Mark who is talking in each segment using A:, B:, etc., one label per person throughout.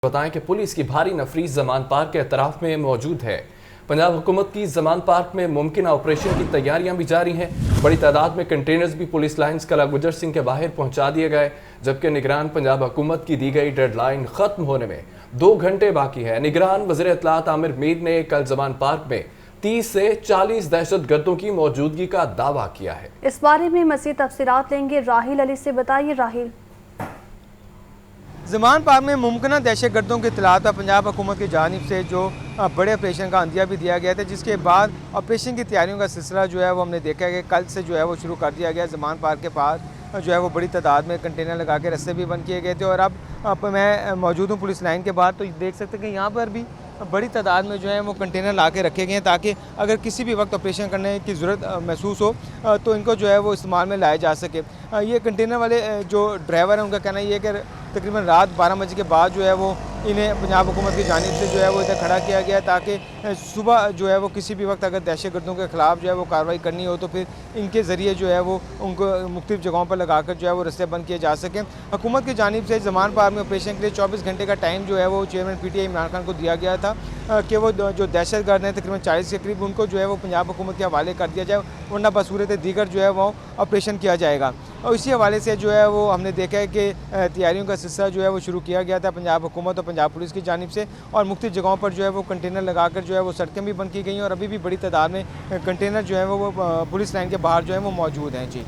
A: بتائیں کہ پولیس کی بھاری نفری زمان پارک کے اطراف میں موجود ہے۔ پنجاب حکومت کی زمان پارک میں ممکنہ آپریشن کی تیاریاں بھی جاری ہیں۔ بڑی تعداد میں کنٹینرز بھی پولیس لائنز کلا گجر سنگھ کے باہر پہنچا دیے گئے، جبکہ نگران پنجاب حکومت کی دی گئی ڈیڈ لائن ختم ہونے میں 2 گھنٹے باقی ہے۔ نگران وزیر اطلاعات عامر میر نے کل زمان پارک میں 30 سے 40 دہشت گردوں کی موجودگی کا دعویٰ کیا ہے۔
B: اس بارے میں مزید تفصیلات لیں گے راہیل علی سے۔ بتائیے راہیل۔
C: زمان پارک میں ممکنہ دہشت گردوں کی اطلاعات پر پنجاب حکومت کی جانب سے جو بڑے آپریشن کا عندیہ بھی دیا گیا تھا، جس کے بعد آپریشن کی تیاریوں کا سلسلہ جو ہے وہ ہم نے دیکھا ہے کہ کل سے جو ہے وہ شروع کر دیا گیا۔ زمان پارک کے پاس جو ہے وہ بڑی تعداد میں کنٹینر لگا کے رستے بھی بند کیے گئے تھے، اور اب میں موجود ہوں پولیس لائن کے بعد، تو دیکھ سکتے ہیں کہ یہاں پر بھی بڑی تعداد میں جو ہے وہ کنٹینر لا کے رکھے گئے ہیں تاکہ اگر کسی بھی وقت آپریشن کرنے کی ضرورت محسوس ہو تو ان کو جو ہے وہ استعمال میں لایا جا سکے۔ یہ کنٹینر والے جو ڈرائیور ہیں ان کا کہنا یہ ہے کہ تقریباً رات 12 بجے کے بعد جو ہے وہ انہیں پنجاب حکومت کی جانب سے جو ہے وہ ادھر کھڑا کیا گیا ہے تاکہ صبح جو ہے وہ کسی بھی وقت اگر دہشت گردوں کے خلاف جو ہے وہ کارروائی کرنی ہو تو پھر ان کے ذریعے جو ہے وہ ان کو مختلف جگہوں پر لگا کر جو ہے وہ رستے بند کیے جا سکیں۔ حکومت کی جانب سے زمان پارک میں آپریشن کے لیے 24 گھنٹے کا ٹائم جو ہے وہ chairman P T I Imran Khan کو دیا گیا تھا کہ وہ جو دہشت گرد ہیں تقریباً 40 کے قریب ان کو جو ہے وہ پنجاب حکومت کے حوالے کر دیا جائے، ورنہ بصورت دیگر جو ہے وہ آپریشن کیا جائے گا۔ اور اسی حوالے سے جو ہے وہ ہم نے دیکھا ہے کہ تیاریوں کا سلسلہ جو ہے وہ شروع کیا گیا تھا پنجاب حکومت اور پنجاب پولیس کی جانب سے، اور مختلف جگہوں پر جو ہے وہ کنٹینر لگا کر جو ہے وہ سڑکیں بھی بند کی گئی ہیں، اور ابھی بھی بڑی تعداد میں کنٹینر جو ہے وہ پولیس لائن کے باہر جو ہے وہ موجود ہیں۔ جی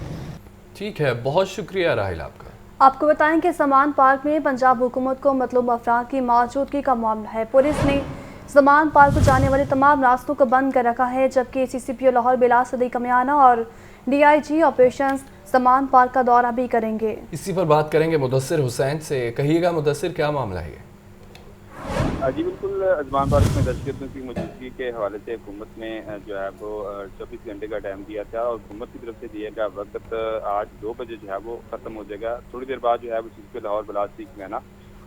A: ٹھیک ہے، بہت شکریہ راہیل آپ کا۔
B: آپ کو بتائیں کہ زمان پارک میں پنجاب حکومت کو مطلوب افراد کی موجودگی کا معاملہ ہے۔ پولیس نے زمان پارک کو جانے والے تمام راستوں کو بند کر رکھا ہے، جبکہ سی سی پی او لاہور بلا صدیق کمیانہ اور D I G operations Zaman park کا دورہ بھی کریں گے۔
A: اسی پر بات کریں گے مدثر حسین سے۔ کہیے گا مدثر، کیا معاملہ ہے؟
D: جی بالکل، زمان پارک میں دہشت گردوں کی موجودگی کے حوالے سے حکومت نے جو ہے وہ 24 گھنٹے کا ٹائم دیا تھا، اور حکومت کی طرف سے دیا گیا وقت آج 2 بجے جو ہے وہ ختم ہو جائے گا۔ تھوڑی دیر بعد جو ہے وہ سی سی پی او لاہور بلا صدیق کمیانہ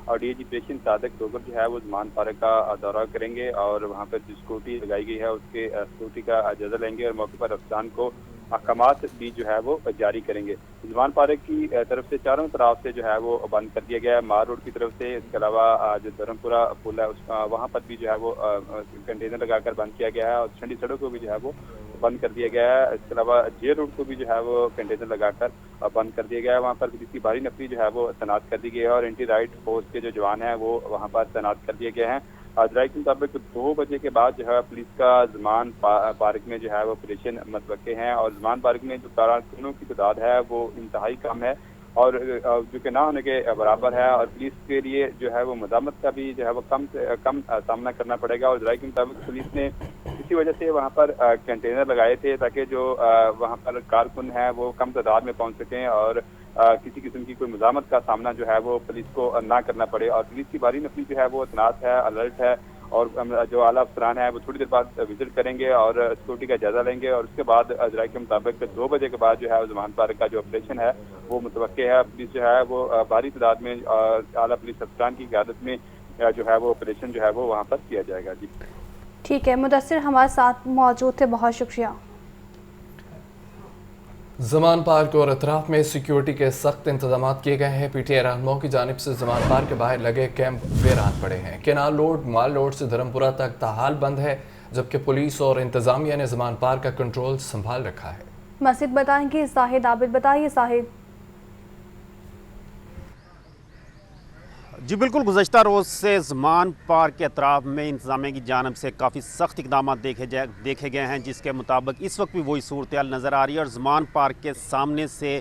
D: اور ڈی آئی جی آپریشن صادق ڈوگر جو ہے وہ زمان پارک کا دورہ کریں گے، اور وہاں پر جو سیکورٹی لگائی گئی ہے اس کے سیکورٹی کا جائزہ لیں گے، اور موقع پر افسران کو احکامات بھی جو ہے وہ جاری کریں گے۔ زمان پارک کی طرف سے چاروں طرف سے جو ہے وہ بند کر دیا گیا ہے، مار روڈ کی طرف سے، اس کے علاوہ جو دھرم پورہ پل ہے وہاں پر بھی جو ہے وہ کنٹینر لگا کر بند کیا گیا ہے، اور ٹھنڈی سڑک کو بھی جو ہے وہ بند کر دیا گیا ہے۔ اس کے علاوہ جے روڈ کو بھی جو ہے وہ کنٹینر لگا کر بند کر دیا گیا ہے۔ وہاں پر پولیس کی بھاری نفری جو ہے وہ تعینات کر دی گئی ہے، اور اینٹی رائٹ فورس کے جو جوان ہیں وہ وہاں پر تعینات کر دیے گئے ہیں۔ ذرائع کے مطابق 2 بجے کے بعد جو ہے پولیس کا زمان پارک میں جو ہے وہ آپریشن متوقع ہیں، اور زمان پارک میں جو کارکنوں کی تعداد ہے وہ انتہائی کم ہے، اور جو کہ نہ ہونے کے برابر ہے، اور پولیس کے لیے جو ہے وہ مزاحمت کا بھی جو ہے وہ کم سے کم سامنا کرنا پڑے گا۔ اور ذرائع کے مطابق پولیس نے اسی وجہ سے وہاں پر کنٹینر لگائے تھے تاکہ جو وہاں پر کارکن ہیں وہ کم تعداد میں پہنچ سکیں، اور کسی قسم کی کوئی مزاحمت کا سامنا جو ہے وہ پولیس کو نہ کرنا پڑے۔ اور پولیس کی بھاری نفری جو ہے وہ تعینات ہے، الرٹ ہے، اور جو اعلیٰ افسران ہیں وہ تھوڑی دیر بعد وزٹ کریں گے اور سیکورٹی کا جائزہ لیں گے، اور اس کے بعد ذرائع کے مطابق 2 بجے کے بعد جو ہے زمان پارک کا جو آپریشن ہے وہ متوقع ہے۔ پولیس جو ہے وہ بھاری تعداد میں اعلیٰ پولیس افسران کی قیادت میں جو ہے وہ آپریشن جو ہے وہ وہاں پر کیا جائے گا۔ جی
B: ٹھیک ہے، مدثر ہمارے ساتھ موجود تھے، بہت شکریہ۔
A: زمان پارک اور اطراف میں سیکیورٹی کے سخت انتظامات کیے گئے ہیں۔ پی ٹی آئی رہنماؤں کی جانب سے زمان پارک کے باہر لگے کیمپ ویران پڑے ہیں۔ کینال روڈ، مال روڈ سے دھرم پورہ تک تاحال بند ہے، جبکہ پولیس اور انتظامیہ نے زمان پارک کا کنٹرول سنبھال رکھا ہے۔
B: مزید بتائیں گے زاہد عابد۔ بتائیے زاہد۔
E: جی بالکل، گزشتہ روز سے زمان پارک کے اطراف میں انتظامیہ کی جانب سے کافی سخت اقدامات دیکھے گئے ہیں، جس کے مطابق اس وقت بھی وہی صورتحال نظر آ رہی ہے، اور زمان پارک کے سامنے سے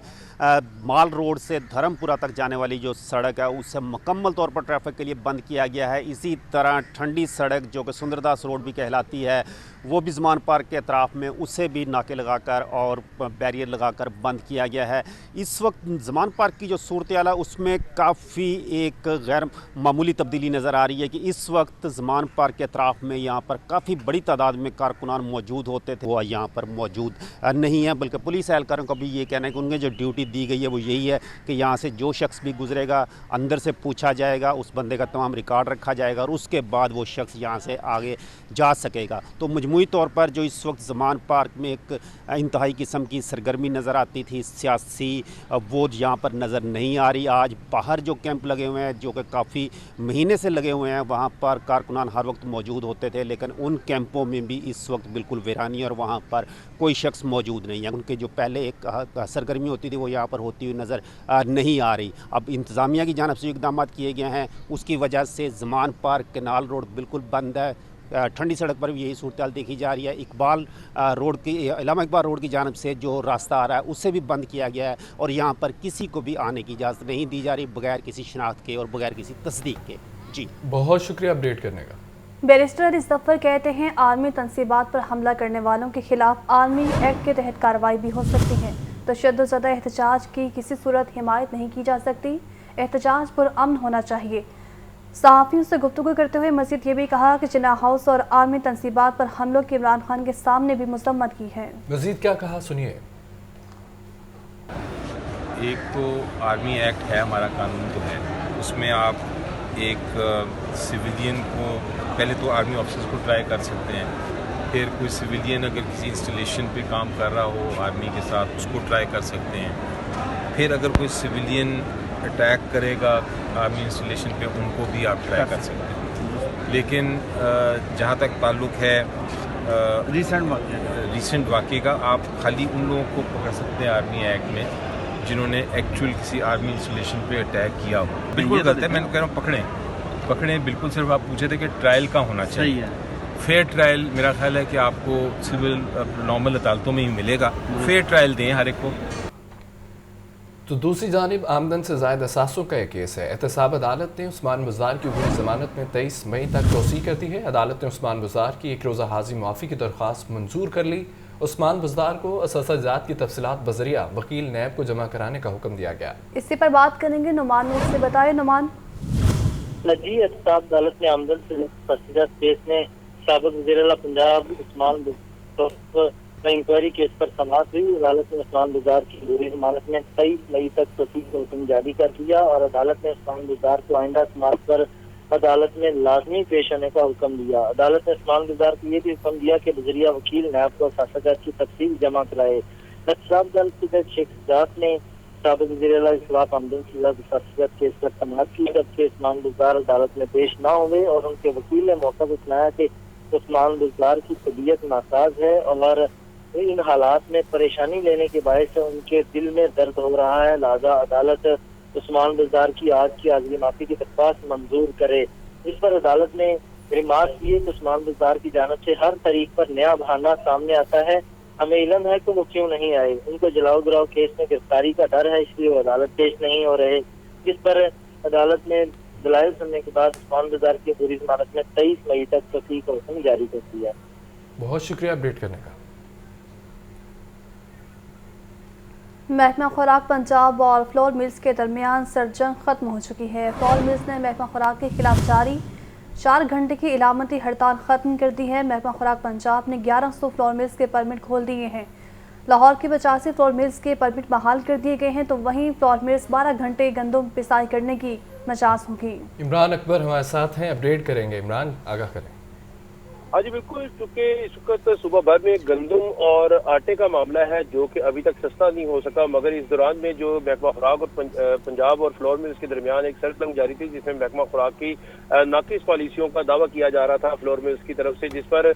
E: مال روڈ سے دھرم پورہ تک جانے والی جو سڑک ہے اسے مکمل طور پر ٹریفک کے لیے بند کیا گیا ہے۔ اسی طرح ٹھنڈی سڑک جو کہ سندر داس روڈ بھی کہلاتی ہے وہ بھی زمان پارک کے اطراف میں اسے بھی ناکے لگا کر اور بیریئر لگا کر بند کیا گیا ہے۔ اس وقت زمان پارک کی جو صورتحال ہے اس میں کافی ایک غیر معمولی تبدیلی نظر آ رہی ہے کہ اس وقت زمان پارک کے اطراف میں یہاں پر کافی بڑی تعداد میں کارکنان موجود ہوتے تھے، وہ یہاں پر موجود نہیں ہیں، بلکہ پولیس اہلکاروں کا بھی یہ کہنا ہے کہ ان کی جو ڈیوٹی تجویز دی گئی ہے وہ یہی ہے کہ یہاں سے جو شخص بھی گزرے گا اندر سے پوچھا جائے گا, اس بندے کا تمام ریکارڈ رکھا جائے گا اور اس کے بعد وہ شخص یہاں سے آگے جا سکے گا. تو مجموعی طور پر جو اس وقت زمان پارک میں ایک انتہائی قسم کی سرگرمی نظر آتی تھی, سیاسی وہ یہاں پر نظر نہیں آ رہی. آج باہر جو کیمپ لگے ہوئے ہیں جو کہ کافی مہینے سے لگے ہوئے ہیں, وہاں پر کارکنان ہر وقت موجود ہوتے تھے, لیکن ان کیمپوں میں بھی اس وقت بالکل ویرانی اور وہاں پر کوئی شخص موجود نہیں ہے. ان کے جو پہلے ایک سرگرمی ہوتی تھی وہ یہاں پر ہوتی ہوئی نظر نہیں آ رہی. اب انتظامیہ کی جانب سے اقدامات کیے گئے ہیں, اس کی وجہ سے زمان پارک کینال روڈ بالکل بند ہے. ٹھنڈی سڑک پر بھی یہی صورتحال دیکھی جا رہی ہے. علامہ اقبال روڈ کی جانب سے جو راستہ آ رہا ہے اسے بھی بند کیا گیا ہے اور یہاں پر کسی کو بھی آنے کی اجازت نہیں دی جا رہی بغیر کسی شناخت کے اور بغیر کسی تصدیق کے. جی
A: بہت شکریہ اپڈیٹ کرنے کا.
B: بیرسٹر ظفر کہتے ہیں آرمی تنصیبات پر حملہ کرنے والوں کے خلاف آرمی ایکٹ کے تحت کارروائی بھی ہو سکتی ہے. تشدد زدہ احتجاج کی کسی صورت حمایت نہیں کی جا سکتی. احتجاج پر امن ہونا چاہیے. صحافیوں سے گفتگو کرتے ہوئے مزید یہ بھی کہا کہ جناح ہاؤس اور آرمی تنصیبات پر حملوں کی عمران خان کے سامنے بھی مذمت کی ہے.
A: مزید کیا کہا سنیے.
F: ایک تو آرمی ایکٹ ہے, ہمارا قانون تو ہے, اس میں آپ ایک سویلین کو پہلے تو آرمی آفیسرز کو ٹرائی کر سکتے ہیں, پھر کوئی سویلین اگر کسی انسٹالیشن پہ کام کر رہا ہو آرمی کے ساتھ اس کو ٹرائی کر سکتے ہیں, پھر اگر کوئی سویلین اٹیک کرے گا آرمی انسٹالیشن پہ ان کو بھی آپ ٹرائی کر سکتے ہیں. لیکن جہاں تک تعلق ہے ریسنٹ واقعے کا, آپ خالی ان لوگوں کو پکڑ سکتے ہیں آرمی ایکٹ میں جنہوں نے ایکچوئل کسی آرمی انسٹالیشن پہ اٹیک کیا ہو. بالکل غلط ہے, میں کہہ رہا ہوں پکڑیں بالکل. صرف آپ پوچھے تھے کہ ٹرائل کا ہونا چاہیے. فیئر ٹرائل میرا خیال ہے کہ آپ کو سول نارمل عدالتوں میں ہی ملے گا. فیئر ٹرائل دیں ہر ایک کو.
A: تو دوسری جانب آمدن سے زائد اثاثوں کا ایک کیس ہے. احتساب عدالت نے عثمان بزدار کی عبوری ضمانت میں 23 مئی تک توسیع کر دی ہے. عدالت نے عثمان بزدار کی ایک روزہ حاضری معافی کی درخواست منظور کر لی. عثمان بزدار کو اثاثہ جات کی تفصیلات بذریعہ وکیل نیب کو جمع کرانے کا حکم دیا گیا.
B: اسی پر بات کریں گے نعمان نور سے. بتائے نعمان.
G: جی, احتساب عدالت نے آمدن سے تفصیلات کیس میں سابق وزیر اعلیٰ پنجاب عثمان بزدار انکوائری کیس پر سماعت ہوئی. عدالت نے عثمان بزدار کی عبوری ضمانت میں 23 مئی تک توسیع کا حکم جاری کر دیا اور عدالت نے عثمان بزدار کو آئندہ سماعت پر عدالت میں لازمی پیش آنے کا حکم دیا. عدالت نے عثمان بزدار کو یہ بھی حکم دیا کہ بذریعہ وکیل نیب کو اثاثہ جات کی تفصیل جمع کرائے. احتساب عدالت کے شیخ سجاد نے سابق وزیر اعلیٰ کے خلاف آمدن سے زائد اثاثہ جات کیس پر سماعت کی, جبکہ عثمان بزدار عدالت میں پیش نہ ہوئے اور ان کے وکیل نے موقع کو سنایا کہ عثمان بزدار کی طبیعت ناساز ہے اور ان حالات میں پریشانی لینے کے باعث ان کے دل میں درد ہو رہا ہے, لہذا عدالت عثمان بزدار کی آج کی حاضری معافی کی درخواست منظور کرے. اس پر عدالت نے ریمارک کیے کہ عثمان بزدار کی جانب سے ہر طریق پر نیا بہانہ سامنے آتا ہے. ہمیں علم ہے کہ وہ کیوں نہیں آئے. ان کو جلاؤ گراؤ کیس میں گرفتاری کا ڈر ہے, اس لیے وہ عدالت پیش نہیں ہو رہے. اس پر عدالت نے دلائل سننے کے بعد عثمان بزدار کی عبوری ضمانت میں 23 مئی تک توسیع کا حکم جاری کر دیا.
A: بہت شکریہ اپڈیٹ کرنے کا.
B: محکمہ خوراک پنجاب اور فلور ملز کے درمیان سرجنگ ختم ہو چکی ہے. فلور ملز نے محکمہ خوراک کے خلاف جاری 4 گھنٹے کی علامتی ہڑتال ختم کر دی ہے. محکمہ خوراک پنجاب نے 1100 فلور ملز کے پرمٹ کھول دیے ہیں. لاہور کی 85 فلور ملز کے پرمٹ بحال کر دیے گئے ہیں, تو وہیں فلور ملز 12 گھنٹے گندم پسائی کرنے کی مجاز ہوگی.
A: عمران اکبر ہمارے ساتھ ہیں, اپڈیٹ کریں گے. عمران, آگاہ کریں.
H: ہاں جی بالکل, چونکہ اس وقت صبح بھر میں گندم اور آٹے کا معاملہ ہے جو کہ ابھی تک سستا نہیں ہو سکا, مگر اس دوران میں جو محکمہ خوراک اور پنجاب اور فلور ملز کے درمیان ایک سرجنگ جاری تھی جس میں محکمہ خوراک کی ناقص پالیسیوں کا دعویٰ کیا جا رہا تھا فلور ملز کی طرف سے, جس پر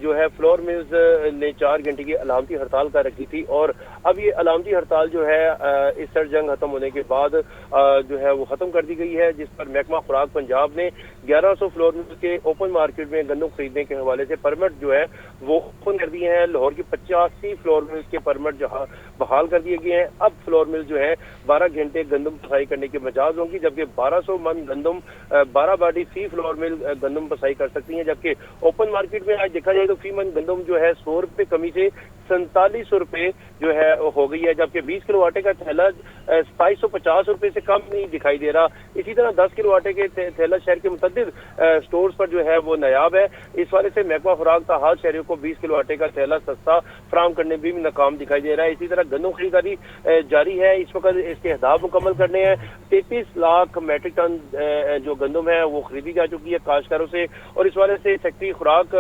H: جو ہے فلور ملز نے 4 گھنٹے کی علامتی ہڑتال کا رکھی تھی. اور اب یہ علامتی ہڑتال جو ہے اس سرجنگ ختم ہونے کے بعد جو ہے وہ ختم کر دی گئی ہے, جس پر محکمہ خوراک پنجاب نے 1100 فلور ملز کے اوپن مارکیٹ میں گندم خریدنے کے حوالے سے پرمٹ جو ہے وہ اوپن کر دیے ہیں. لاہور کی 85 فلور ملز کے پرمٹ جہاں بحال کر دیے گئے ہیں. اب فلور ملز جو ہے 12 گھنٹے گندم پسائی کرنے کی مجاز ہوں گی, جبکہ 1200 من گندم 12 باڈی فی فلور مل گندم پسائی کر سکتی ہیں. جبکہ اوپن مارکیٹ میں آج دیکھا جائے تو فی من گندم جو ہے 100 روپے کمی سے 4700 روپے جو ہے ہو گئی ہے, جبکہ 20 کلو آٹے کا تھیلا 2250 روپے سے کم نہیں دکھائی دے رہا. اسی طرح 10 کلو آٹے کے تھیلا شہر کے متعدد سٹورز پر جو ہے وہ نایاب ہے. اس والے سے محکمہ خوراک تاحال شہریوں کو 20 کلو آٹے کا تھیلا سستا فراہم کرنے بھی ناکام دکھائی دے رہا ہے. اسی طرح गंदम खरीदारी जारी है। इस वक्त इसके अहदाफ मुकम्मल करने हैं। 33 लाख मेट्रिक टन जो गंदम है वो खरीदी जा चुकी है काश्तकारों से, और इस वाले से सेक्रेटरी खुराक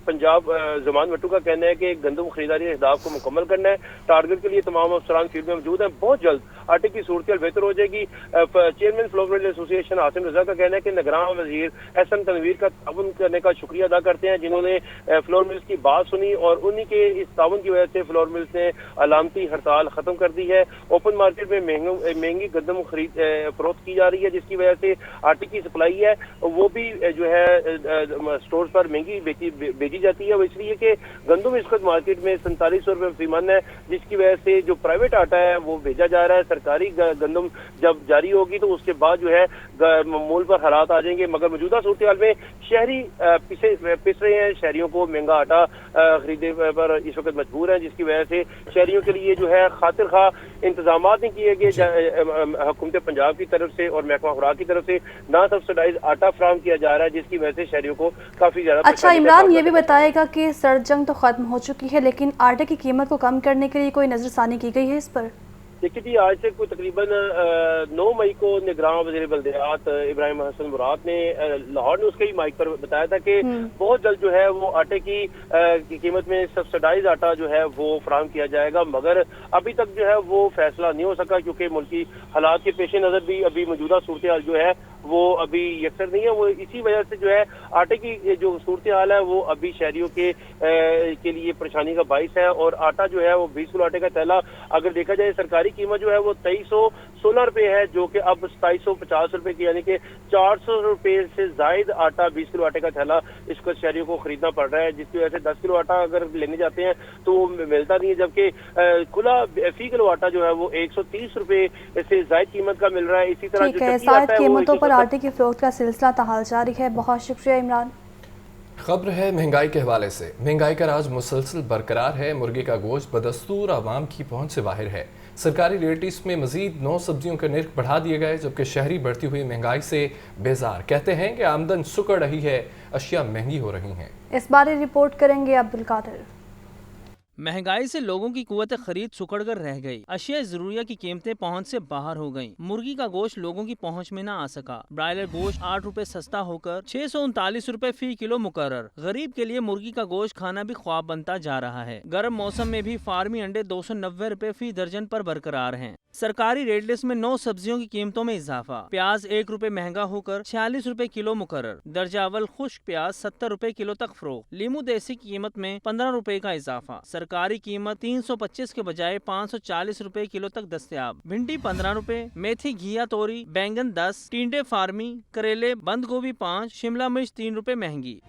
H: पंजाब ज़मान भट्टू का कहना है कि गंदम खरीदारी अहदाफ को मुकम्मल करना है। टारगेट के लिए तमाम अफसरान फील्ड में मौजूद हैं। बहुत जल्द आटे की सूरत बेहतर हो जाएगी। Chairman floor mill association Asim Raza का कहना है कि निगरान वजीर एहसन तनवीर का ताउन करने का शुक्रिया अदा करते हैं, जिन्होंने फ्लोर मिल्स की बात सुनी और उन्हीं के इस ताउन की वजह से फ्लोर मिल्स ने अलामती हड़ताल खत्म कर दी है। ओपन मार्केट में महंगी गंदम खरीद फरोख्त की जा रही है, जिसकी वजह से आटे की सप्लाई है वो भी जो है स्टोर्स पर महंगी बेची जाती है। वो इसलिए कि गंदम इस वक्त मार्केट में 4700 रुपये फी मन है, जिसकी वजह से जो प्राइवेट आटा है वो भेजा जा रहा है। सरकारी गंदम जब जारी होगी तो उसके बाद जो है मूल पर हालात आ जाएंगे। मगर मौजूदा सूरत हाल में शहरी पिस रहे हैं, शहरियों को महंगा आटा खरीदने पर इस वक्त मजबूर है, जिसकी वजह से शहरियों के लिए जो है खातिर खा इंतजाम नहीं किए गए हुकूमत पंजाब की तरफ से और महकमा खुराक की तरफ से। ना सब्सिडाइज आटा फराहम किया जा रहा है, जिसकी वजह से शहरियों को काफी ज्यादा।
B: अच्छा इमरान, ये भी बताएगा कि सड़क जंग तो खत्म हो चुकी है, लेकिन आटे की कीमत को कम करने के लिए कोई नजरसानी की गई है इस पर?
H: देखिए जी, आज से कोई तकरीबन 9 मई को निगरान वज़ीर बल्दियात इब्राहिम हसन मुराद ने लाहौर न्यूज़ के ही माइक पर बताया था कि बहुत जल्द जो है वो आटे की कीमत में सब्सिडाइज आटा जो है वो फराहम किया जाएगा। मगर अभी तक जो है वो फैसला नहीं हो सका, क्योंकि मुल्की हालात के पेश नज़र भी अभी मौजूदा सूरत हाल जो है वो अभी यकसर नहीं है। वो इसी वजह से जो है आटे की जो सूरत हाल है वो अभी शहरियों के लिए परेशानी का बाइस है। और आटा जो है वो 20 किलो आटे का थैला अगर देखा जाए सरकारी कीमत जो है वो 2316 रुपये है, जो कि अब 2750 रुपये की, यानी कि 400 रुपये से जायद आटा 20 किलो आटे का थैला इसको शहरियों को खरीदना पड़ रहा है, जिसकी वजह से 10 किलो आटा अगर लेने जाते हैं तो मिलता नहीं है, जबकि खुला फी किलो आटा जो है वो 130 रुपये से जायद कीमत का मिल रहा है। इसी तरह
B: कीमतों पर आटे की फरोख्त का सिलसिला ताहाल जारी है। बहुत शुक्रिया इमरान।
A: खबर है महंगाई के हवाले से। महंगाई का राज मुसलसल बरकरार है। मुर्गे का गोश्त बदस्तूर आवाम की पहुंच से बाहर है। सरकारी रेटिस में मजीद 9 सब्जियों के निर्ख बढ़ा दिए गए, जबकि शहरी बढ़ती हुई महंगाई से बेजार कहते हैं कि आमदन सुकड़ रही है, अशिया महंगी हो रही हैं।
B: इस बारे रिपोर्ट करेंगे अब्दुल कादिर।
I: महंगाई से लोगों की कुव्वत खरीद सुकड़ कर रह गई। अशिया ज़रूरिया की कीमतें पहुंच से बाहर हो गईं। मुर्गी का गोश्त लोगों की पहुंच में न आ सका। ब्रायलर गोश्त 8 रुपए सस्ता होकर 639 रुपए फी किलो मुकर्रर। गरीब के लिए मुर्गी का गोश्त खाना भी ख्वाब बनता जा रहा है। गर्म मौसम में भी फार्मी अंडे 290 रुपए फी दर्जन पर बरकरार हैं। सरकारी रेट लिस्ट में 9 सब्जियों की कीमतों में इजाफा। प्याज 1 रुपए महंगा होकर 46 रुपए किलो मुकर्रर। दर्जा अव्वल खुश्क प्याज 70 रुपए किलो तक फरोख्त। लीमू देसी की कीमत में 15 रुपए का इजाफा। सरकारी कीमत 325 के बजाय 540 रुपए किलो तक दस्तयाब। भिंडी 15 रुपए, मेथी घिया तोरी, बैंगन 10, टिंडे फार्मी, करेले बंद गोभी 5, शिमला मिर्च 3 रुपए महंगी।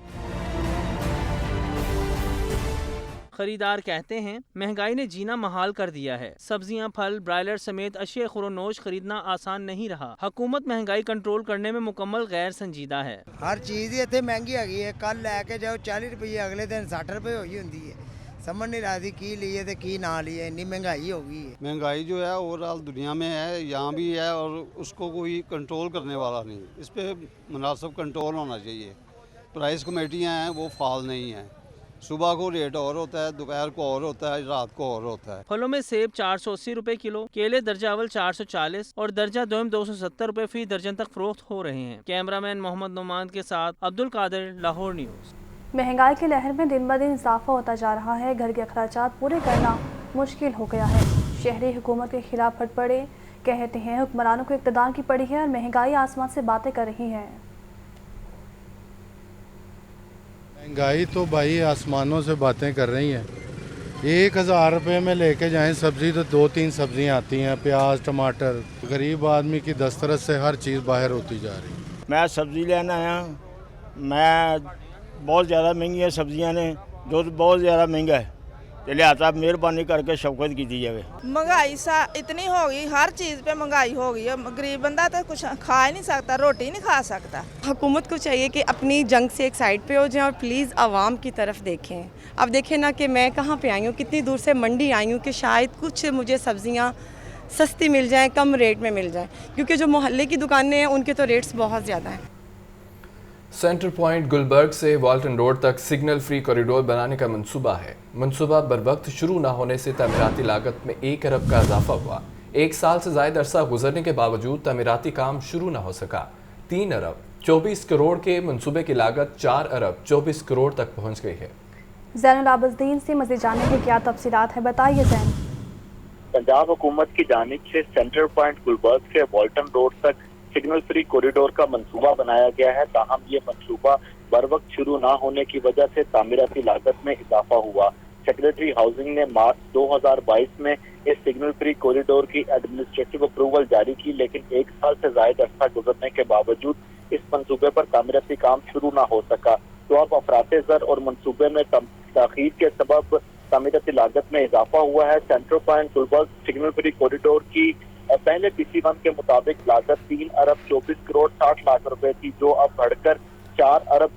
I: खरीदार कहते हैं महंगाई ने जीना महाल कर दिया है। सब्जियां, फल, ब्रायलर समेत अशिया खुरोनोश खरीदना आसान नहीं रहा। हुकूमत महंगाई कंट्रोल करने में मुकम्मल गैर संजीदा है।
J: हर चीज़ ही इतने महंगी है। कल लैके जाओ 40 रुपये, अगले दिन 60 रुपये हो होंगी है। समझ नहीं रहा थी की लिए तो की ना लिए, इतनी महंगाई हो गई है। महंगाई जो है ओवरऑल दुनिया में है, यहाँ भी है, और उसको कोई कंट्रोल करने वाला नहीं। इस पर मुनासिब कंट्रोल होना चाहिए। प्राइस कमेटियाँ हैं वो फाल नहीं हैं। सुबह को रेट और होता है, दोपहर को और होता है, रात को और होता है।
I: फलों में सेब 480 रुपए किलो, केले दर्जा अव्वल 440 और दर्जा दोम 270 रुपए फी दर्जन तक फरोख्त हो रहे हैं। कैमरामैन मोहम्मद नुमान के साथ अब्दुल कादिर, लाहौर न्यूज़।
B: महंगाई की लहर में दिन ब दिन इजाफा होता जा रहा है। घर के अखराजात पूरे करना मुश्किल हो गया है। शहरी हुकूमत के खिलाफ फट पड़े, कहते हैं हुक्मरानों को इक़्तिदार की पड़ी है और महंगाई आसमान से बातें कर रही है।
K: महंगाई तो भाई आसमानों से बातें कर रही हैं। 1000 रुपये में लेके जाएं सब्ज़ी तो 2-3 सब्ज़ियाँ आती हैं, प्याज, टमाटर। गरीब आदमी की दस्तरस से हर चीज़ बाहर होती जा रही है।
L: मैं सब्ज़ी लेना आया, मैं बहुत ज़्यादा महंगी है सब्जियां ने, जो बहुत ज़्यादा महंगा है, तो लिहाजा मेहरबानी करके शौकत की दी जाए।
M: महंगाई इतनी हो गई, हर चीज़ पे महंगाई हो गई है। गरीब बंदा तो कुछ खा ही नहीं सकता, रोटी नहीं खा सकता।
N: हुकूमत को चाहिए कि अपनी जंग से एक साइड पे हो जाए और प्लीज़ आवाम की तरफ देखें। अब देखें ना कि मैं कहाँ पे आई हूँ, कितनी दूर से मंडी आई हूँ कि शायद कुछ मुझे सब्जियाँ सस्ती मिल जाएँ, कम रेट में मिल जाएँ, क्योंकि जो मोहल्ले की दुकानें हैं उनके तो रेट्स बहुत ज़्यादा हैं।
A: सेंटर पॉइंट गुलबर्ग से वाल्टन रोड तक सिग्नल फ्री कॉरिडोर बनाने का मंसूबा है। मंसूबा बरवक्त शुरू न होने से तामीराती लागत में 1 अरब का इजाफा हुआ। 1 साल से ज़ायद अरसा गुजरने के बावजूद तामीराती काम शुरू न हो सका। 3 अरब 24 करोड़ के मंसूबे की लागत 4 अरब 24 करोड़ तक पहुँच गई है।
B: ज़ैनुल आबिदीन से मज़ीद जानने की क्या तफसीलात है, बताइए ज़ैन।
O: पंजाब हुकूमत की जानिब से सेंटर पॉइंट गुलबर्ग से वाल्टन रोड तक सिग्नल फ्री कॉरिडोर का मंसूबा बनाया गया है। ताहम ये मंसूबा बर वक्त शुरू न होने की वजह से तामीराती लागत में इजाफा हुआ। सेक्रेटरी हाउसिंग ने मार्च 2022 में इस सिग्नल फ्री कॉरिडोर की एडमिनिस्ट्रेटिव अप्रूवल जारी की, लेकिन 1 साल से ज्यादा अरसा गुजरने के बावजूद इस मंसूबे पर तामीराती काम शुरू न हो सका। तो अब अफराते ज़र और मंसूबे में ताखीर के सबब तामीराती लागत में इजाफा हुआ है। Central point Gulberg signal free corridor की पहले PC1 के मुताबिक लागत 3 अरब 24 करोड़ 60 लाख रुपए थी, जो अब बढ़कर 4 अरब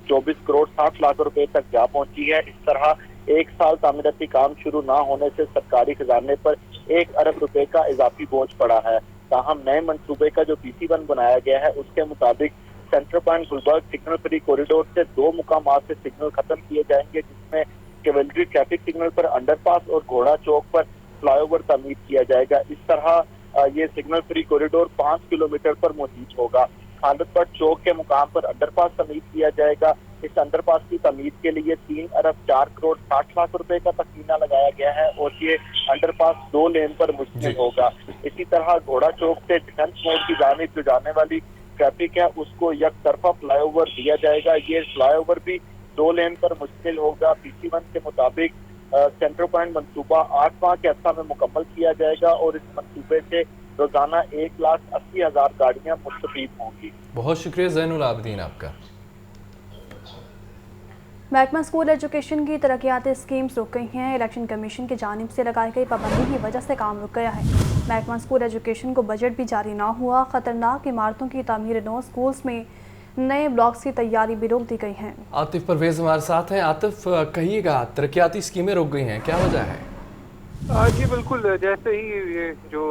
O: 24 करोड़ 60 लाख रुपए तक जा पहुंची है। इस तरह 1 साल तामीराती काम शुरू न होने से सरकारी खजाने पर 1 अरब रुपए का इजाफी बोझ पड़ा है। ताहम नए मंसूबे का जो PC1 बनाया गया है उसके मुताबिक central point Gulberg signal free corridor से 2 मुकामात से सिग्नल खत्म किए जाएंगे, जिसमें कैवेलरी ट्रैफिक सिग्नल पर अंडरपास और घोड़ा चौक पर फ्लाईओवर तमीर किया जाएगा। इस तरह ये सिग्नल फ्री कॉरिडोर 5 किलोमीटर पर मुहित होगा। खालिदपट चौक के मुकाम पर अंडरपास तमीर किया जाएगा। इस अंडरपास की तमीर के लिए 3 अरब 4 करोड़ 60 लाख रुपए का तखमीना लगाया गया है और ये अंडरपास 2 लेन पर मुश्तमिल होगा। इसी तरह घोड़ा चौक से डिफेंस मोड़ की जानिब जो जाने वाली ट्रैफिक है उसको एक तरफा फ्लाईओवर दिया जाएगा। ये फ्लाईओवर भी 2 लेन पर मुश्तमिल होगा। PC1 के मुताबिक सेंटर पॉइंट मंसूबा 8 माह के अरसा में मुकम्मल किया जाएगा और इस मंसूबे से रोजाना 1,80,000 गाड़ियां मुस्तफीद होंगी।
A: बहुत शुक्रिया ज़ैनुल आबिदीन आपका।
B: महकमा स्कूल एजुकेशन की तरक्याती स्कीम्स रुक गई हैं। इलेक्शन कमीशन की जानिब से लगाई गई पाबंदी की वजह से काम रुक गया है। महकमा स्कूल एजुकेशन को बजट भी जारी ना हुआ। खतरनाक इमारतों की तामीर 9 स्कूल्स में नए ब्लॉक्स की तैयारी भी रोक दी गई है।
A: आतिफ परवेज हमारे साथ हैं। आतिफ, कहिएगा, तरक्याती स्कीमें रुक गई हैं, क्या वजह है?
P: जी बिल्कुल, जैसे ही ये जो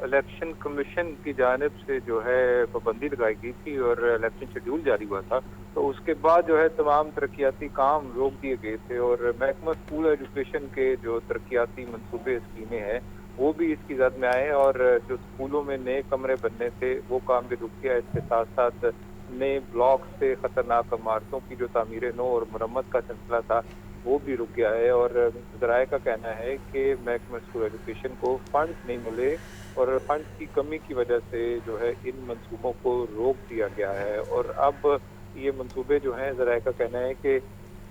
P: इलेक्शन कमीशन की जानिब से जो है पाबंदी लगाई गई थी और इलेक्शन शेड्यूल जारी हुआ था, तो उसके बाद जो है तमाम तरक्याती काम रोक दिए गए थे और महकमा स्कूल एजुकेशन के जो तरक्याती मंसूबे स्कीमें हैं वो भी इसकी जद में आए और जो स्कूलों में नए कमरे बनने थे वो काम भी रुक गया। इसके साथ साथ नए ब्लॉक से खतरनाक इमारतों की जो तामीर नो और मरम्मत का सिलसिला था वो भी रुक गया है और ज़राए का कहना है कि महकमा स्कूल एजुकेशन को फंड नहीं मिले और फंड की कमी की वजह से जो है इन मंसूबों को रोक दिया गया है। और अब ये मंसूबे जो हैं, ज़राए का कहना है कि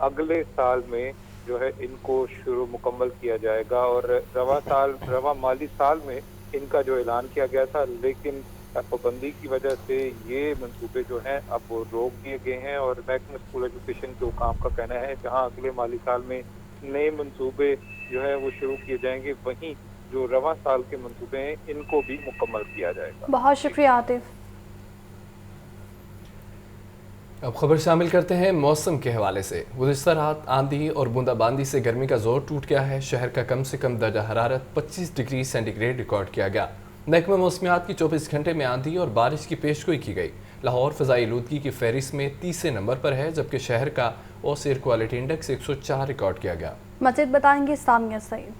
P: अगले साल में जो है इनको शुरू मुकम्मल किया जाएगा और रवा माली साल में इनका जो ऐलान किया गया था, लेकिन पाबंदी की वजह से ये मंसूबे जो हैं अब रोक दिए गए हैं। और महकमा स्कूल एजुकेशन के हुकाम का कहना है जहां अगले माली साल में नए मंसूबे जो है वो शुरू किए जाएंगे, वहीं जो रवा साल के मंसूबे हैं इनको भी मुकम्मल किया जाएगा।
B: बहुत शुक्रिया आतिफ।
A: अब खबर शामिल करते हैं मौसम के हवाले से। गुज़िश्ता रात आंधी और बूंदाबांदी से गर्मी का जोर टूट गया है। शहर का कम से कम दर्जा हरारत 25 डिग्री सेंटीग्रेड रिकॉर्ड किया गया। महकमा मौसमियात की 24 घंटे में आंधी और बारिश की पेशगोई की गई। लाहौर फ़ज़ाई आलूदगी की फहरिस्त में 30 नंबर पर है, जबकि शहर का ओस एयर क्वालिटी इंडेक्स 104 रिकॉर्ड किया गया।
B: मज़ीद बताएंगे सामिया सईद।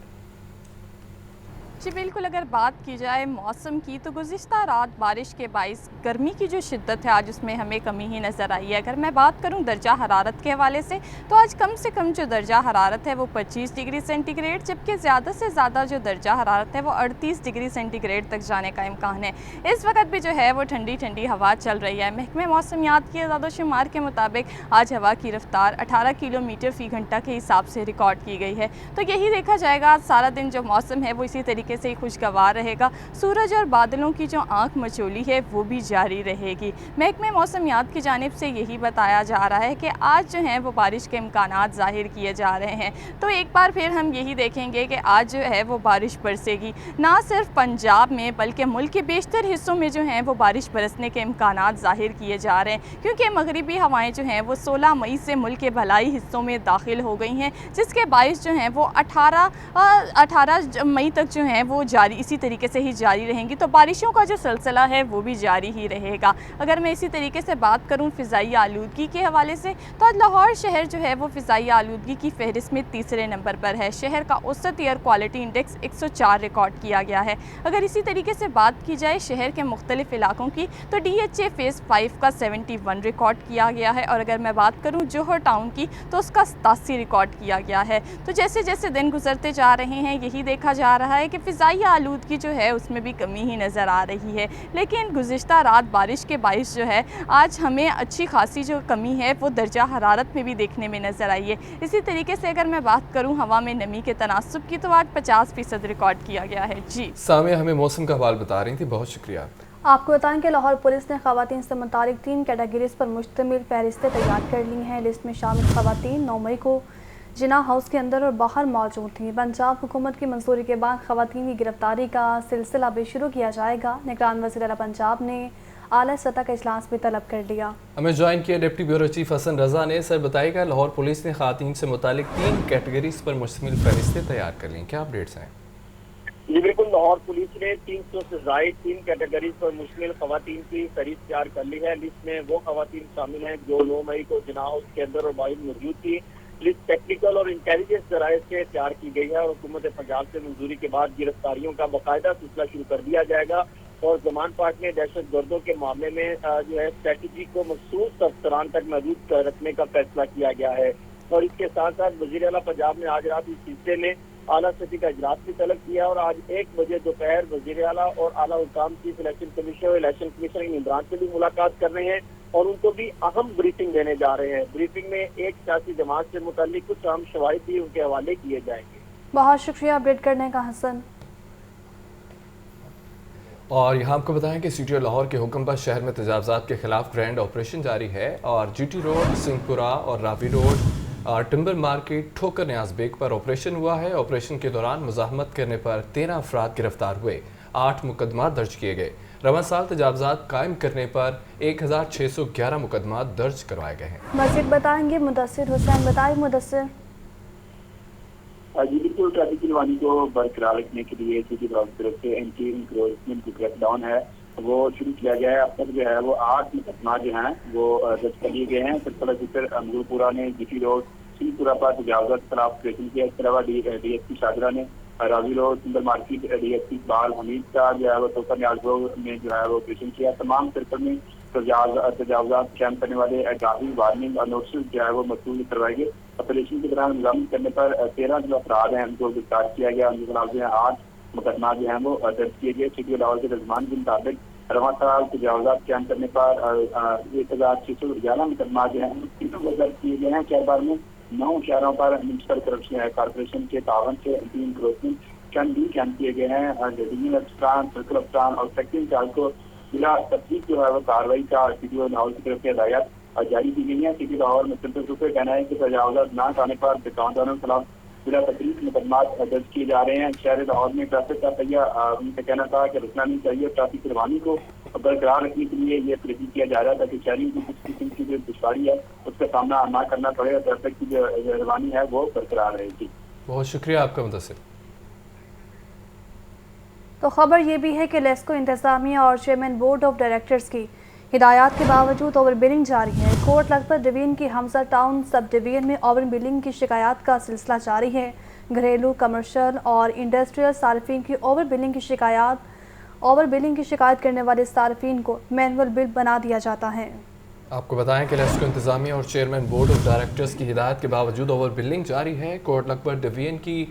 Q: जी बिल्कुल, अगर बात की जाए मौसम की तो गुज़िश्ता रात बारिश के बाइस गर्मी की जो शिद्दत है आज उसमें हमें कमी ही नज़र आई है। अगर मैं बात करूं दर्जा हरारत के हवाले से तो आज कम से कम जो दर्जा हरारत है वो 25 डिग्री सेंटीग्रेड, जबकि ज़्यादा से ज़्यादा जो दर्जा हरारत है वो 38 डिग्री सेंटीग्रेड तक जाने का इम्कान है। इस वक्त भी जो है वो ठंडी ठंडी हवा चल रही है। महकमे मौसमियात के इज़ादोशुमार के मुताबिक आज हवा की रफ्तार 18 किलोमीटर फ़ी घंटा के हिसाब से रिकॉर्ड की गई है। तो यही देखा जाएगा आज सारा दिन जो मौसम है वो इसी तरीके से ही खुशगवार रहेगा। सूरज और बादलों की जो आंख मचोली है वो भी जारी रहेगी। महकमे मौसमियात की जानिब से यही बताया जा रहा है कि आज जो है वो बारिश के इम्कानात ज़ाहिर किए जा रहे हैं। तो एक बार फिर हम यही देखेंगे कि आज जो है वो बारिश बरसेगी। ना सिर्फ पंजाब में बल्कि मुल्क के बेशतर हिस्सों में जो हैं वो बारिश बरसने के इम्कानात ज़ाहिर किए जा रहे हैं, क्योंकि मगरिबी हवाएँ जो हैं वो 16 मई से मुल्क के भलाई हिस्सों में दाखिल हो गई हैं, जिसके बायस जो हैं वो 18 मई तक जो है हैं वो जारी इसी तरीके से ही जारी रहेंगी, तो बारिशों का जो सिलसिला है वो भी जारी ही रहेगा। अगर मैं इसी तरीके से बात करूं फ़िज़ाई आलूदगी के हवाले से, तो आज लाहौर शहर जो है वो फ़िज़ाई आलूदगी की फहरिस्त में तीसरे नंबर पर है। शहर का औसत एयर क्वालिटी इंडेक्स 104 रिकॉर्ड किया गया है। अगर इसी तरीके से बात की जाए शहर के मुख्तलिफ इलाकों की, तो DHA फ़ेज़ 5 का 71 रिकॉर्ड किया गया है, और अगर मैं बात करूँ जोहर टाउन की तो उसका 87 रिकॉर्ड किया गया है। तो जैसे जैसे दिन गुजरते जा रहे हैं यही देखा जा रहा है कि फ़िज़ाई आलूदगी जो है उसमें भी कमी ही नज़र आ रही है। लेकिन गुज़िश्ता रात बारिश के बाइस जो है आज हमें अच्छी खासी जो कमी है वो दर्जा हरारत में भी देखने में नज़र आई है। इसी तरीके से अगर मैं बात करूँ हवा में नमी के तनासुब की, तो आज 50% रिकॉर्ड किया गया है। जी
A: सामिया हमें मौसम का हाल बता रही थी, बहुत शुक्रिया।
B: आपको बताएं कि लाहौर पुलिस ने खवातीन से मुतालिक 3 कैटेगरीज पर मुश्तमिल फहरिस्तें तैयार कर ली हैं। लिस्ट में शामिल खवातीन 9 मई को जिना हाउस के अंदर और बाहर मौजूद थी। पंजाब हुकूमत की मंजूरी के बाद खवातीन की गिरफ्तारी का सिलसिला भी शुरू किया जाएगा। निगरान वज़ीर आला पंजाब ने आला सतह का इजलास भी तलब कर लिया। हमें
A: ज्वाइन किया deputy bureau chief Hasan Raza ने। सर बताएगा लाहौर पुलिस ने खवातीन से मुतालिक 3 कैटेगरीज पर मुश्तमिल फहरिस्तें तैयार कर ली, क्या अपडेट्स हैं?
O: जी बिल्कुल, लाहौर पुलिस ने 300 से ज़ायद 3 कैटेगरीज पर मुश्तमिल खवातीन की फहरिस्त तैयार कर ली है। लिस्ट में वो खवातीन शामिल हैं जो 9 मई को जिना हाउस के अंदर और बाहर मौजूद थी। लिस्ट टेक्निकल और इंटेलिजेंस जराये से तैयार की गई है और हुकूमत पंजाब से मंजूरी के बाद गिरफ्तारियों का बाकायदा सिलसिला शुरू कर दिया जाएगा। और ज़मान पार्क में दहशत गर्दों के मामले में जो है स्ट्रेटजी को मखसूस अफसरान तक महदूद रखने का फैसला किया गया है। और इसके साथ साथ वज़ीर आला पंजाब ने आज रात इस सिलसिले में आला सतह का इजलास भी तलब किया और आज 1 बजे दोपहर वज़ीर आला और आला हुकाम चीफ इलेक्शन कमीशन और इलेक्शन कमीशनर इमरान से भी मुलाकात कर रहे हैं और उनको भी अहम ब्रीफिंग देने जा रहे हैं। ब्रीफिंग में एक सियासी जमात से मुताल्लिक कुछ अहम शवाहिद भी उनके हवाले किए जाएंगे।
B: बहुत शुक्रिया अपडेट करने का हसन।
A: और यहाँ आपको बताएं कि CTO लाहौर के हुक्म पर शहर में तजावज़ात के खिलाफ ग्रैंड ऑपरेशन जारी है और GT रोड, सिंहपुरा और रावी रोड और टिम्बर मार्केट ठोकर न्याज बेग पर ऑपरेशन हुआ है। ऑपरेशन के दौरान मुज़ाहमत करने पर 13 अफराद गिरफ्तार हुए, 8 मुकदमा दर्ज किए गए। रवां साल तजावज़ात कायम करने पर 1611 मुकदमा दर्ज करवाए गए हैं।
B: मज़ीद बताएंगे मुदस्सिर हुसैन। बताइए मुदस्सिर।
O: जी बिल्कुल, ट्रैफिक की रवानी को बरकरार रखने के लिए सिटी ब्लॉक की तरफ से एंटी इंक्रोचमेंट जो क्रैकडाउन है वो शुरू किया गया है। अब तक जो है वो 8 मुकदमा जो हैं वो दर्ज कर लिए गए हैं। सरपला जिक्र अमरूपुरा ने GT रोड सिंहपुरा पर तजावज़ात के खिलाफ ऑपरेशन किया। इसके अलावा DSP शादरा ने Ravi road, singer market DSP Iqbal Hamid का जो है वो टोकर न्याजो में जो है वो ऑपरेशन किया। तमाम सर्कल में तजावज़ात कैम्प करने वाले आगाही वार्निंग और नोटिस जो है वो मसूल करवाए गए। ऑपरेशन के दौरान मुलाजिम करने पर 13 जो अपराध हैं उनको गिरफ्तार किया गया। उनके खिलाफ जो है 8 मुकदमा जो हैं वो दर्ज किए गए। सिटी लाहौर के रजमान के मुताबिक रवां साल तजावज़ात कैम्प करने पर 1611 मुकदमा जो है दर्ज किए गए हैं। शहर में 9 शहरों पर म्यूनसिपल करप्शन कॉर्पोरेशन के तावन से एंटी इंक्रोचमेंट कैंप भी कैंप किए गए हैं। डिवीजनल अफसरान, सर्कल अफसरान और सेक्शन इंचार्ज को बिला तफसील जो है वो कार्रवाई का CTO लाहौर की तरफ से हदायत जारी की गई है। सिटी लाहौर में सिंपल रूप से कहना है कि तजावज़ात न करने पर दुकानदारों के खिलाफ बिला तकलीफ मुकदमा दर्ज किए जा रहे हैं। शहर लाहौर में ट्रैफिक का पहिया उनका कहना था कि रुकना नहीं चाहिए। ट्रैफिक की रवानी को बरकरार रखने के लिए ये प्रेरित किया जा रहा था कि शहरियों को किस किस्म की जो दुश्वारी है उसका सामना न करना पड़ेगा। ट्रैफिक की जो रवानी है वो बरकरार रहेगी।
A: बहुत शुक्रिया आपका मुदस्सिर।
B: तो खबर ये भी है कि लेस्को इंतजामिया और चेयरमैन बोर्ड ऑफ डायरेक्टर्स की हिदायत के बावजूद ओवर बिलिंग जारी है। कोट लखपत डिवीजन की हमजा टाउन सब डिवीजन में ओवर बिलिंग की शिकायत का सिलसिला जारी है। घरेलू, कमर्शियल और इंडस्ट्रियल सार्फिन की ओवर बिलिंग की शिकायत करने वाले सार्फिन को मैनुअल बिल बना दिया जाता है।
A: आपको बताएं कि लेस्को इंतजामिया और चेयरमैन बोर्ड ऑफ डायरेक्टर्स की हिदायत के बावजूद ओवर बिलिंग जारी है। कोट लखपत डिवीजन की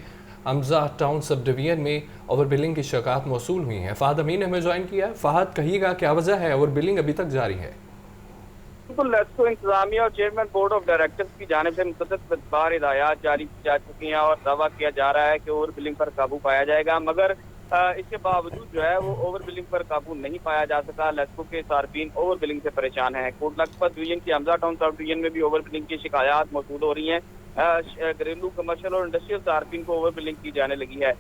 A: हमजा टाउन सब डिवीजन में ओवर बिलिंग की शिकायत मौसूल हुई है। फहद अमीन ने हमें ज्वाइन किया है। फहद, कहिएगा क्या वजह है ओवर बिलिंग अभी तक जारी है?
R: बिल्कुल, लेस्को इंतजामिया और चेयरमैन बोर्ड ऑफ डायरेक्टर्स की जानिब से मुतअद्दिद बार हिदायत जारी की जा चुकी हैं और दावा किया जा रहा है कि ओवर बिलिंग पर काबू पाया जाएगा, मगर इसके बावजूद जो है वो ओवर बिलिंग पर काबू नहीं पाया जा सका। लेस्को के सार्फिन ओवर बिलिंग से परेशान हैं। कोट लखपत डिवीजन की हमजा टाउन सब डिवीजन में भी ओवर बिलिंग की शिकायत मौजूद हो रही हैं। घरेलू, कमर्शियल और इंडस्ट्रियल सार्फिन को ओवर बिलिंग की जाने लगी है।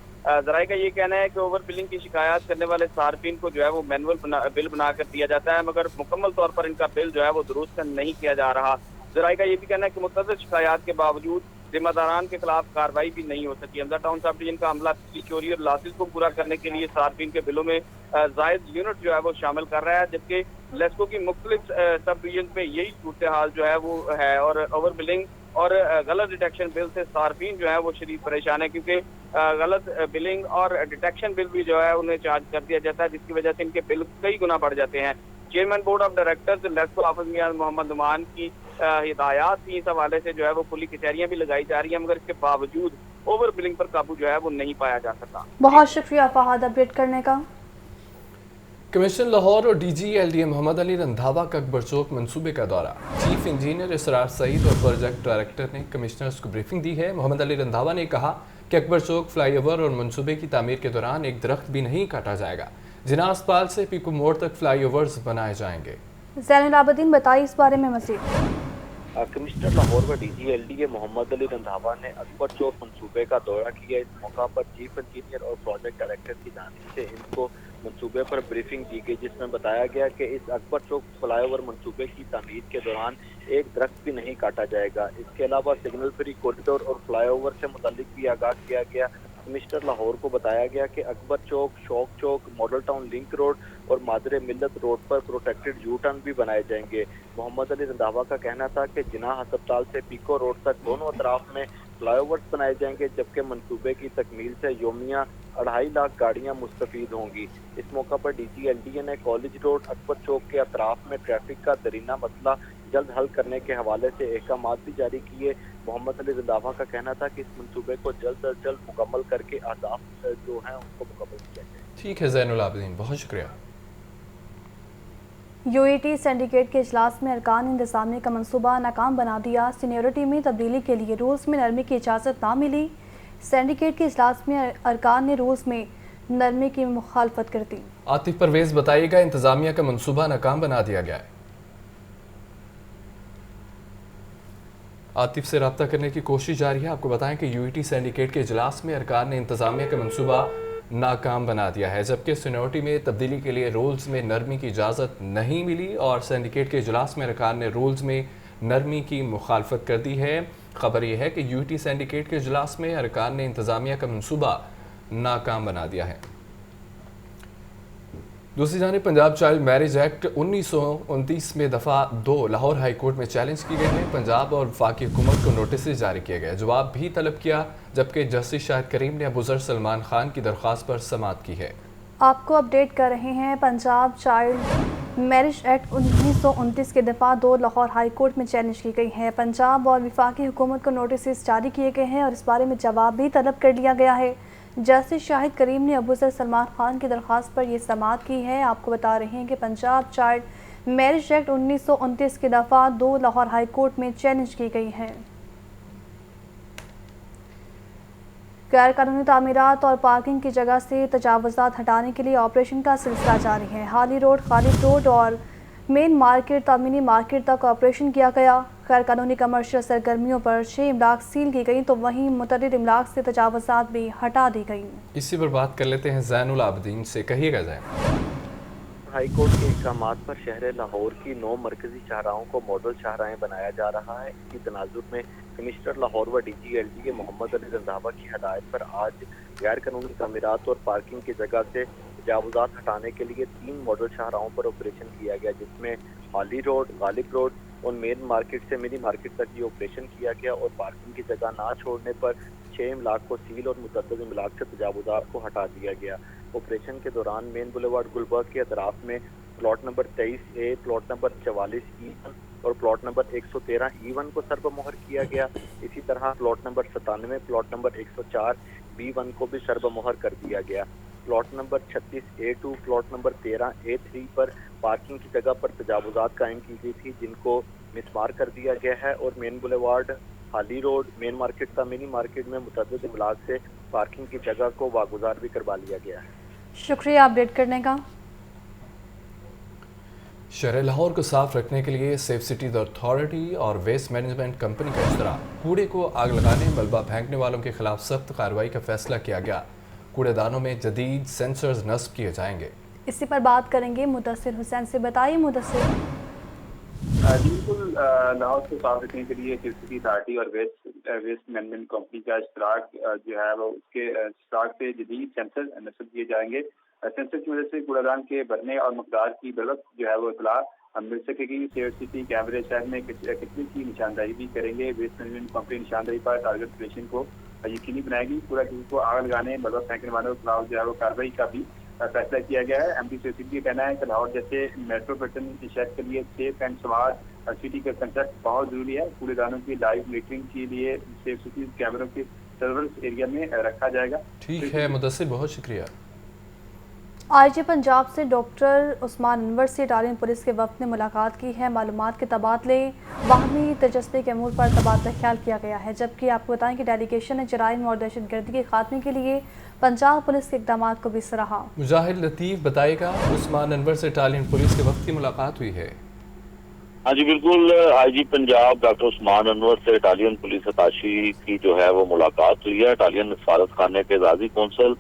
R: जराये का ये कहना है कि ओवर बिलिंग की शिकायत करने वाले सार्फिन को जो है वो मैनुअल बिल बनाकर दिया जाता है, मगर मुकम्मल तौर पर इनका बिल जो है वो दुरुस्त नहीं किया जा रहा। जराये का ये भी कहना है कि मुतअद्दिद शिकायत के बावजूद जिम्मेदारान के खिलाफ कार्रवाई भी नहीं हो सकी। हमजा टाउन सब डिवीजन का अमला बिजली चोरी और लॉसेस को पूरा करने के लिए सार्फिन के बिलों में जायद यूनिट जो है वो शामिल कर रहा है, जबकि लेस्को की मुख्तलिफ सब डिवीजन पे यही सूरत हाल जो है वो है और ओवर बिलिंग और गलत डिटेक्शन बिल से सार्फिन जो है वो शदीद परेशान है, क्योंकि गलत बिलिंग और डिटेक्शन बिल भी जो है उन्हें चार्ज कर दिया जाता है, जिसकी वजह से इनके बिल कई गुना बढ़ जाते हैं। Chairman board of directors LESCO Hafiz Mian Mohammad Numan की हिदायत थी, इस हवाले से जो है वो खुली कचहरियां भी लगाई जा रही हैं, मगर इसके बावजूद ओवर बिलिंग पर काबू जो है वो नहीं पाया जा सका।
B: बहुत शुक्रिया फहाद अपडेट करने का।
A: कमिश्नर लाहौर और DG-LDA मोहम्मद अली रंधावा का अकबर चौक मंसूबे का दौरा। चीफ इंजीनियर इसरार सईद और प्रोजेक्ट डायरेक्टर ने कमिश्नर्स को ब्रीफिंग दी है। मोहम्मद अली रंधावा ने कहा कि अकबर चौक फ्लाईओवर और मंसूबे की तामीर के दौरान एक दरख्त भी नहीं काटा जाएगा। जिनासपाल से पीकू मोड़ तक फ्लाईओवर्स बनाए जाएंगे।
B: ज़ैनुल आबदीन बताइए इस बारे में मज़ीद।
O: कमिश्नर लाहौर व DG-LDA मोहम्मद अली रंधावा ने अकबर चौक मंसूबे का दौरा किया। इस मौका पर चीफ इंजीनियर और प्रोजेक्ट डायरेक्टर की जानिब से इनको मंसूबे पर ब्रीफिंग दी गई, जिसमें बताया गया कि इस अकबर चौक फ्लाईओवर मंसूबे की तामीर के दौरान एक दरख्त भी नहीं काटा जाएगा। इसके अलावा सिग्नल फ्री कॉरिडोर और फ्लाईओवर से मुतालिक भी आगाह किया गया। कमिश्नर लाहौर को बताया गया कि अकबर चौक, शौक चौक, मॉडल टाउन लिंक रोड और मादरे मिल्लत रोड पर प्रोटेक्टेड यू टर्न भी बनाए जाएंगे। मोहम्मद अली रंधावा का कहना था कि जिनाह अस्पताल से पीको रोड तक दोनों अतराफ में फ्लाईओवर्स बनाए जाएंगे, जबकि मंसूबे की तकमील से योमिया 2.5 लाख गाड़ियां मुस्तफीद होंगी। इस मौका पर DG-LDA ने कॉलेज रोड, अकबर चौक के अतराफ में ट्रैफिक का दरीना मसला जल्द हल करने के हवाले से अहकामात भी जारी किए। मोहम्मद अली रंधावा का कहना था कि इस मंसूबे को जल्द अज जल्द मुकम्मल करके अहदाफ जो हैं उनको मुकम्मल किया जाए।
A: ठीक है ज़ैनुल आबदीन, बहुत शुक्रिया।
B: UET सिंडिकेट के इजलास में अरकान इंतजामिया का मंसूबा नाकाम बना दिया। सीनियरिटी में तब्दीली के लिए रूल्स में नरमी की इजाज़त ना मिली। सिंडिकेट के इजलास में अरकान ने रूल्स में नरमी की मुखालफत कर दी।
A: आतिफ परवेज बताइएगा, इंतजामिया का मंसूबा नाकाम बना दिया गया है। आतिफ से रब्ता करने की कोशिश जारी है। आपको बताएं कि UET सिंडिकेट के इजलास में अरकान ने इंतजामिया का मंसूबा नाकाम बना दिया है, जबकि सीनियरिटी में तब्दीली के लिए रूल्स में नरमी की इजाज़त नहीं मिली और सिंडिकेट के इजलास में अरकान ने रूल्स में नरमी की मुखालफत कर दी है। खबर यह है कि UET सिंडिकेट के इजलास में अरकान ने इंतजामिया का मंसूबा नाकाम बना दिया है। दूसरी जानिब पंजाब चाइल्ड मैरिज एक्ट 1929 में दफ़ा 2 लाहौर हाई कोर्ट में चैलेंज की गई है। पंजाब और वफाकी हुकूमत को नोटिस जारी किए गए, जवाब भी तलब किया, जबकि जस्टिस शाहिद करीम ने अबूज़र सलमान खान की दरख्वास्त पर समाअत की है।
B: आपको अपडेट कर रहे हैं। पंजाब चाइल्ड मैरिज एक्ट 1929 के दफ़ा 2 लाहौर हाई कोर्ट में चैलेंज की गई है। पंजाब और वफाकी हुकूमत को नोटिस जारी किए गए हैं और इस बारे में जवाब भी तलब कर लिया गया है। जस्टिस शाहिद करीम ने अबूज़र सलमान खान की दरख्वास्त पर यह समाअत की है। आपको बता रहे हैं कि पंजाब चाइल्ड मैरिज एक्ट 1929 की दफ़ा 2 लाहौर हाई कोर्ट में चैलेंज की गई है। गैर कानूनी तामीरात और पार्किंग की जगह से तजावुज़ात हटाने के लिए ऑपरेशन का सिलसिला जारी है। हाली रोड, खालिद रोड और मेन मार्केट तामीनी मार्केट तक ऑपरेशन किया गया। गैर कानूनी कमर्शियल सरगर्मियों पर 6 इमलाक सील की गई, तो वहीं मुतअद्दिद इमलाक से तजावुज़ात भी हटा दी गई।
A: इसी पर बात कर लेते हैं ज़ैनुल आबदीन से। कहिएगा ज़ैन।
O: हाई कोर्ट के अहकामात पर शहर लाहौर की 9 मरकजी शाहराहों को मॉडल शाहराहें बनाया जा रहा है। इसी तनाजुर में कमिश्नर लाहौर व DG-LDA मोहम्मद अली रंधावा की हदायत पर आज गैर कानूनी तामीरात और पार्किंग की जगह से तजावुज़ात हटाने के लिए 3 मॉडल शाहराहों पर ऑपरेशन किया गया, जिसमें हाली रोड, गालिब रोड और मेन मार्केट से मिनी मार्केट तक ये ऑपरेशन किया गया और पार्किंग की जगह ना छोड़ने पर 6 इमलाक को सील और मुतअद्दिद इमलाक से तजावुज़ात को हटा दिया गया। ऑपरेशन के दौरान मेन बुलेवार्ड गुलबर्ग के अतराफ में plot number 23A, plot number 44E1 और प्लॉट नंबर 113E1 को सर्बमोहर किया गया। इसी तरह plot number 97, plot number 104B1 को भी सर्बमोहर कर दिया गया। Plot number 36A2, plot number 13A3 पर पार्किंग की जगह पर तजावुज़ात कायम की गई थी, जिनको मिसमार कर दिया गया है और मेन बुलेवार्ड, हाली रोड, मेन मार्केट का मिनी मार्केट में मुतअद्दिद इमलाक से पार्किंग की जगह को वागुजार भी करवा लिया गया है।
B: शुक्रिया अपडेट करने का।
A: शहर लाहौर को साफ रखने के लिए सेफ सिटीज अथॉरिटी और वेस्ट मैनेजमेंट कंपनी का इश्तराक। कूड़े को आग लगाने, मलबा फेंकने वालों के खिलाफ सख्त कार्रवाई का फैसला किया गया। कूड़ेदानों में जदीद सेंसर्स नस्ब किए जाएंगे।
B: इसी पर बात करेंगे मुदस्सिर हुसैन से। बताइए मुदस्सिर।
D: बिल्कुल, लाहौर को साफ रखने के लिए इलेक्ट्रिसिटी अथॉरिटी और वेस्ट ویسٹ مینجمنٹ کمپنی کا اشتراک جو ہے وہ اس کے اشتراک سے جدید سینسر نصب کیے جائیں گے. سینسر کی مدد سے کوڑا دان کے بھرنے اور مقدار کی بر وقت جو ہے وہ اطلاع مل سکے گی. CCTV کیمرے شہر میں کچرے کی نشاندہی بھی کریں گے. ویسٹ مینجمنٹ کمپنی نشاندہی پر ٹارگٹ پلیشن کو یقینی بنائے گی. کوڑا کسی کو آگ لگانے بر وقت پھینکنے والوں کے خلاف جو ہے وہ کارروائی کا بھی فیصلہ کیا گیا ہے. MD CCTV کا کہنا ہے کہ لاہور جیسے میٹروپولیٹن شہر کے لیے سیف اینڈ سمارٹ سٹی کا کنسیپٹ بہت ضروری ہے. کوڑے دانوں کی لائیو میٹرنگ کے لیے CCTV کیمروں کے سرورنس ایریا میں رکھا جائے گا.
A: ٹھیک ہے مدثر، بہت شکریہ.
B: IG پنجاب سے ڈاکٹر عثمان انور سے اٹالین پولیس کے وفد نے ملاقات کی ہے. معلومات کے تبادلے، باہمی دلچسپی کے امور پر تبادلہ خیال کیا گیا ہے. جبکہ آپ کو بتائیں کہ ڈیلیگیشن نے جرائم اور دہشت گردی کے خاتمے کے لیے پنجاب پولیس کے اقدامات کو بھی سراہا.
A: مجاہد لطیف بتائے گا، عثمان انور سے اٹالین پولیس کے وفد کی ملاقات ہوئی ہے.
O: ہاں جی بالکل، IG پنجاب ڈاکٹر عثمان انور سے اٹالین پولیس اتاشی کی جو ہے وہ ملاقات ہوئی ہے. اٹالین سفارت خانے کے اعزازی کونسل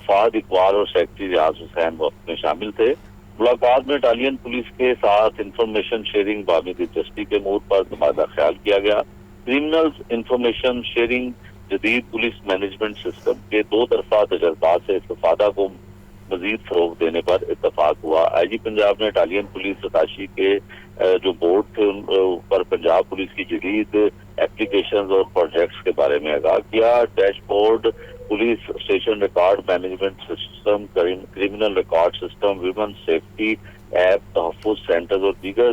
O: فہد اقبال اور سیکرٹری ریاض حسین وقت میں شامل تھے. ملاقات میں اٹالین پولیس کے ساتھ انفارمیشن شیئرنگ، باہمی دلچسپی کے امور پر تبادلہ خیال کیا گیا. کرمنلز انفارمیشن شیئرنگ، جدید پولیس مینجمنٹ سسٹم کے دو طرفہ تجربات سے استفادہ کو مزید فروغ دینے پر اتفاق ہوا. IG پنجاب نے اٹالین پولیس اتاشی کے جو بورڈ تھے ان پر پنجاب پولیس کی جدید ایپلیکیشنز اور پروجیکٹس کے بارے میں آگاہ کیا. Dash board, police station record management system, criminal record system, women safety app, تحفظ سینٹرز اور دیگر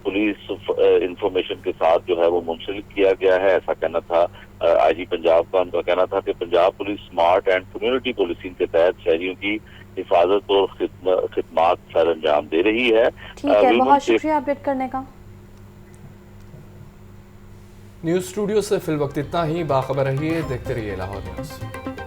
O: پولیس انفارمیشن کے ساتھ جو ہے وہ منسلک کیا گیا ہے. ایسا کہنا تھا IG پنجاب کا. ان کا کہنا تھا کہ Punjab police smart and community policing کے تحت شہریوں کی حفاظت اور خدمات سر انجام دے رہی ہے.
B: ٹھیک ہے، بہت شکریہ اپڈیٹ کرنے کا.
A: نیوز اسٹوڈیو سے فی الوقت اتنا ہی. باخبر رہیے، دیکھتے رہیے لاہور نیوز.